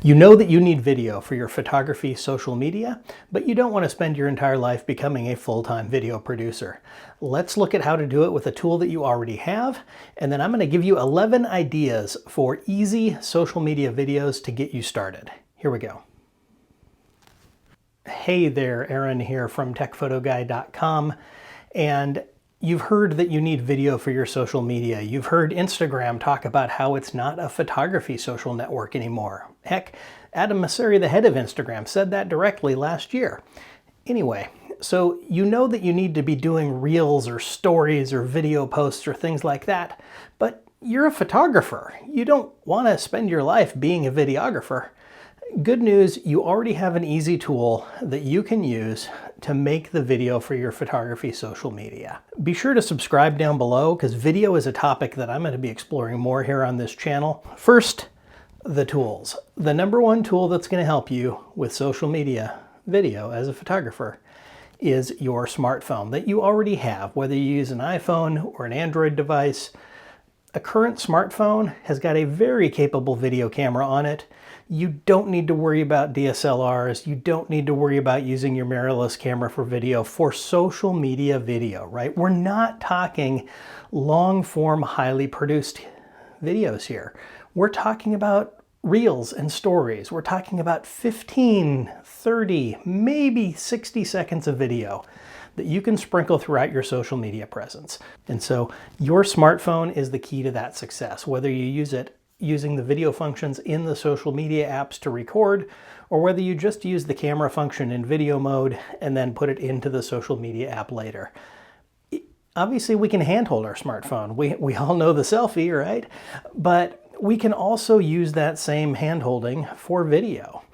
You know that you need video for your photography social media, but you don't want to spend your entire life becoming a full-time video producer. Let's look at how to do it with a tool that you already have, and then I'm going to give you 11 ideas for easy social media videos to get you started. Here we go. Hey there, Aaron here from techphotoguy.com, and you've heard that you need video for your social media. You've heard Instagram talk about how it's not a photography social network anymore. Heck, Adam Mosseri, the head of Instagram, said that directly last year. Anyway, so you know that you need to be doing reels or stories or video posts or things like that, but you're a photographer. You don't want to spend your life being a videographer. Good news, you already have an easy tool that you can use to make the video for your photography social media. Be sure to subscribe down below because video is a topic that I'm going to be exploring more here on this channel. First, the tools. The number one tool that's going to help you with social media video as a photographer is your smartphone that you already have, whether you use an iPhone or an Android device. A current smartphone has got a very capable video camera on it. You don't need to worry about DSLRs. You don't need to worry about using your mirrorless camera for video for social media video, right? We're not talking long form, highly produced videos here. We're talking about reels and stories. We're talking about 15, 30, maybe 60 seconds of video that you can sprinkle throughout your social media presence. And so your smartphone is the key to that success, whether you use it using the video functions in the social media apps to record, or whether you just use the camera function in video mode and then put it into the social media app later. Obviously, we can handhold our smartphone. We all know the selfie, right? But we can also use that same handholding for video.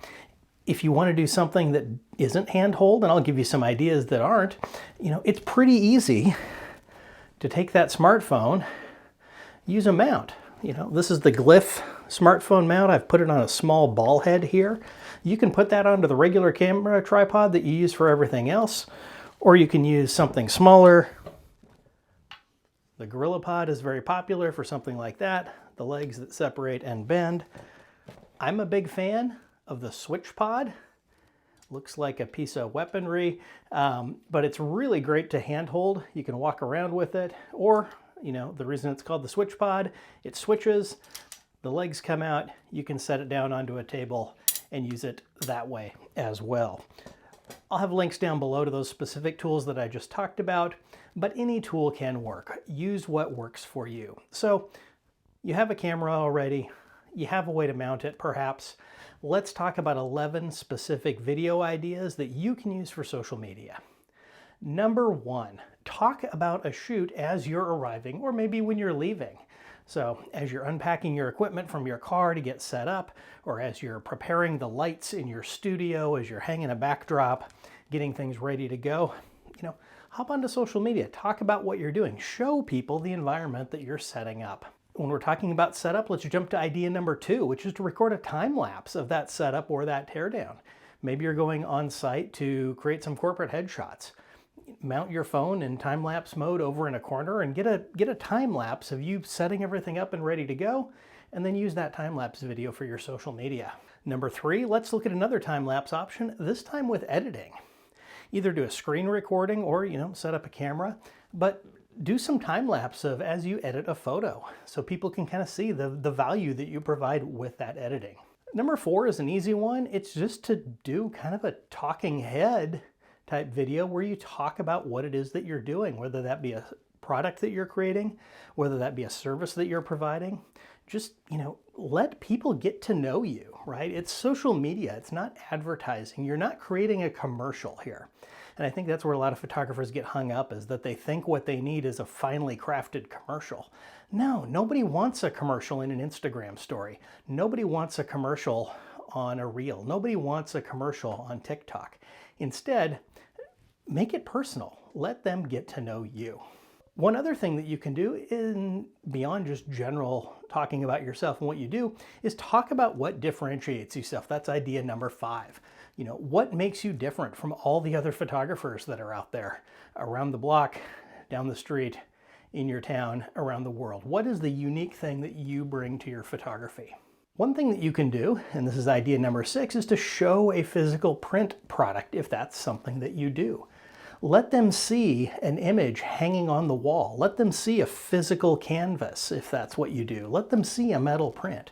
If you want to do something that isn't handhold, and I'll give you some ideas that aren't, it's pretty easy to take that smartphone, use a mount. This is the Glyph smartphone mount. I've put it on a small ball head here. You can put that onto the regular camera tripod that you use for everything else, or you can use something smaller. The GorillaPod is very popular for something like that. The legs that separate and bend. I'm a big fan of the SwitchPod. Looks like a piece of weaponry, but it's really great to handhold. You can walk around with it, or the reason it's called the SwitchPod, it switches, the legs come out, you can set it down onto a table and use it that way as well. I'll have links down below to those specific tools that I just talked about, but any tool can work. Use what works for you. So you have a camera already, you have a way to mount it perhaps. Let's talk about 11 specific video ideas that you can use for social media. Number one, talk about a shoot as you're arriving or maybe when you're leaving. So as you're unpacking your equipment from your car to get set up, or as you're preparing the lights in your studio, as you're hanging a backdrop, getting things ready to go, hop onto social media, talk about what you're doing, show people the environment that you're setting up. When we're talking about setup, let's jump to idea number two, which is to record a time lapse of that setup or that teardown. Maybe you're going on site to create some corporate headshots. Mount your phone in time-lapse mode over in a corner and get a time-lapse of you setting everything up and ready to go, and then use that time-lapse video for your social media. Number three, let's look at another time-lapse option, this time with editing. Either do a screen recording or, set up a camera, but do some time-lapse of as you edit a photo so people can kind of see the value that you provide with that editing. Number four is an easy one. It's just to do kind of a talking head type video where you talk about what it is that you're doing, whether that be a product that you're creating, whether that be a service that you're providing. Just, let people get to know you, right? It's social media. It's not advertising. You're not creating a commercial here. And I think that's where a lot of photographers get hung up, is that they think what they need is a finely crafted commercial. No, nobody wants a commercial in an Instagram story. Nobody wants a commercial on a reel. Nobody wants a commercial on TikTok. Instead, make it personal. Let them get to know you. One other thing that you can do beyond just general talking about yourself and what you do is talk about what differentiates yourself. That's idea number five. What makes you different from all the other photographers that are out there around the block, down the street, in your town, around the world? What is the unique thing that you bring to your photography? One thing that you can do, and this is idea number 6, is to show a physical print product if that's something that you do. Let them see an image hanging on the wall. Let them see a physical canvas if that's what you do. Let them see a metal print.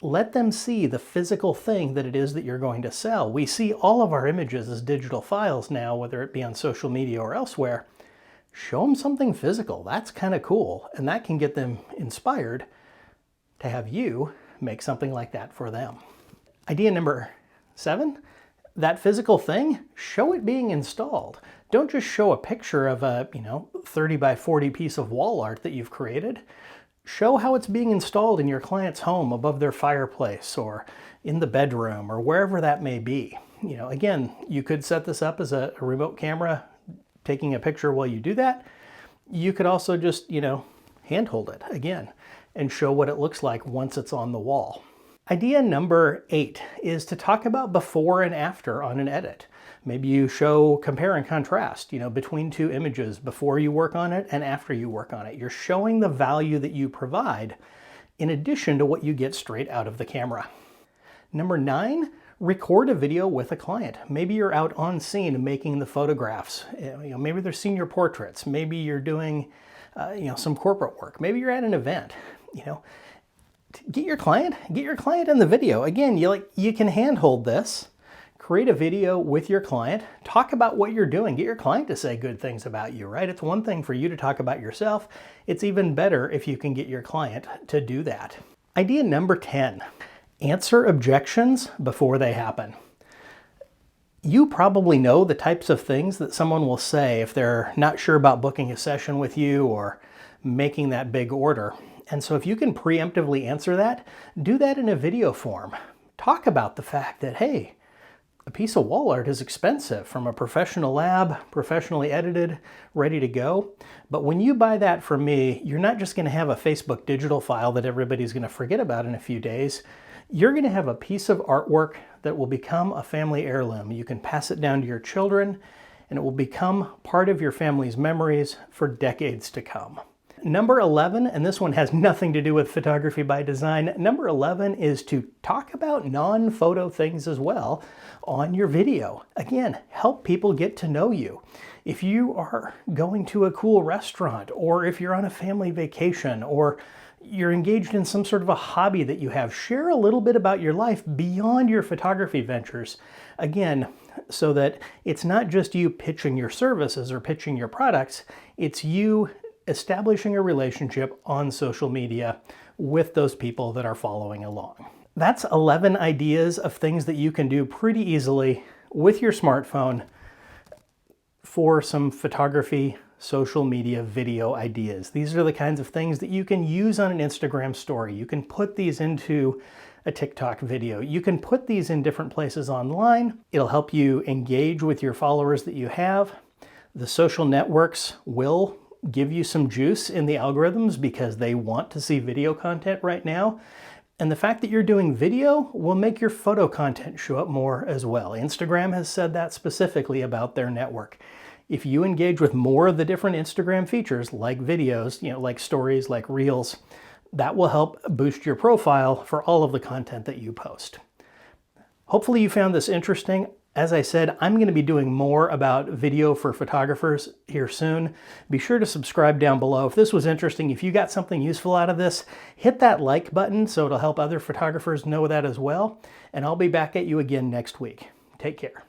Let them see the physical thing that it is that you're going to sell. We see all of our images as digital files now, whether it be on social media or elsewhere. Show them something physical. That's kind of cool, and that can get them inspired to have you make something like that for them. Idea number 7, that physical thing, show it being installed. Don't just show a picture of a 30 by 40 piece of wall art that you've created. Show how it's being installed in your client's home, above their fireplace or in the bedroom or wherever that may be. Again, you could set this up as a remote camera taking a picture while you do that. You could also just, handhold it again and show what it looks like once it's on the wall. Idea number 8 is to talk about before and after on an edit. Maybe you show compare and contrast, between two images before you work on it and after you work on it. You're showing the value that you provide in addition to what you get straight out of the camera. Number 9, record a video with a client. Maybe you're out on scene making the photographs. Maybe they're senior portraits. Maybe you're doing some corporate work. Maybe you're at an event. Get your client in the video. Again, you can handhold this. Create a video with your client. Talk about what you're doing. Get your client to say good things about you, right? It's one thing for you to talk about yourself. It's even better if you can get your client to do that. Idea number 10, answer objections before they happen. You probably know the types of things that someone will say if they're not sure about booking a session with you or making that big order. And so if you can preemptively answer that, do that in a video form. Talk about the fact that, hey, a piece of wall art is expensive from a professional lab, professionally edited, ready to go. But when you buy that from me, you're not just going to have a Facebook digital file that everybody's going to forget about in a few days. You're going to have a piece of artwork that will become a family heirloom. You can pass it down to your children, and it will become part of your family's memories for decades to come. Number 11, and this one has nothing to do with photography by design. Number 11 is to talk about non-photo things as well on your video. Again, help people get to know you. If you are going to a cool restaurant, or if you're on a family vacation, or you're engaged in some sort of a hobby that you have, share a little bit about your life beyond your photography ventures. Again, so that it's not just you pitching your services or pitching your products, it's you establishing a relationship on social media with those people that are following along. That's 11 ideas of things that you can do pretty easily with your smartphone for some photography, social media, video ideas. These are the kinds of things that you can use on an Instagram story. You can put these into a TikTok video. You can put these in different places online. It'll help you engage with your followers that you have. The social networks will give you some juice in the algorithms because they want to see video content right now. And the fact that you're doing video will make your photo content show up more as well. Instagram has said that specifically about their network. If you engage with more of the different Instagram features, like videos, like stories, like reels, that will help boost your profile for all of the content that you post. Hopefully you found this interesting. As I said, I'm going to be doing more about video for photographers here soon. Be sure to subscribe down below. If this was interesting, if you got something useful out of this, hit that like button so it'll help other photographers know that as well. And I'll be back at you again next week. Take care.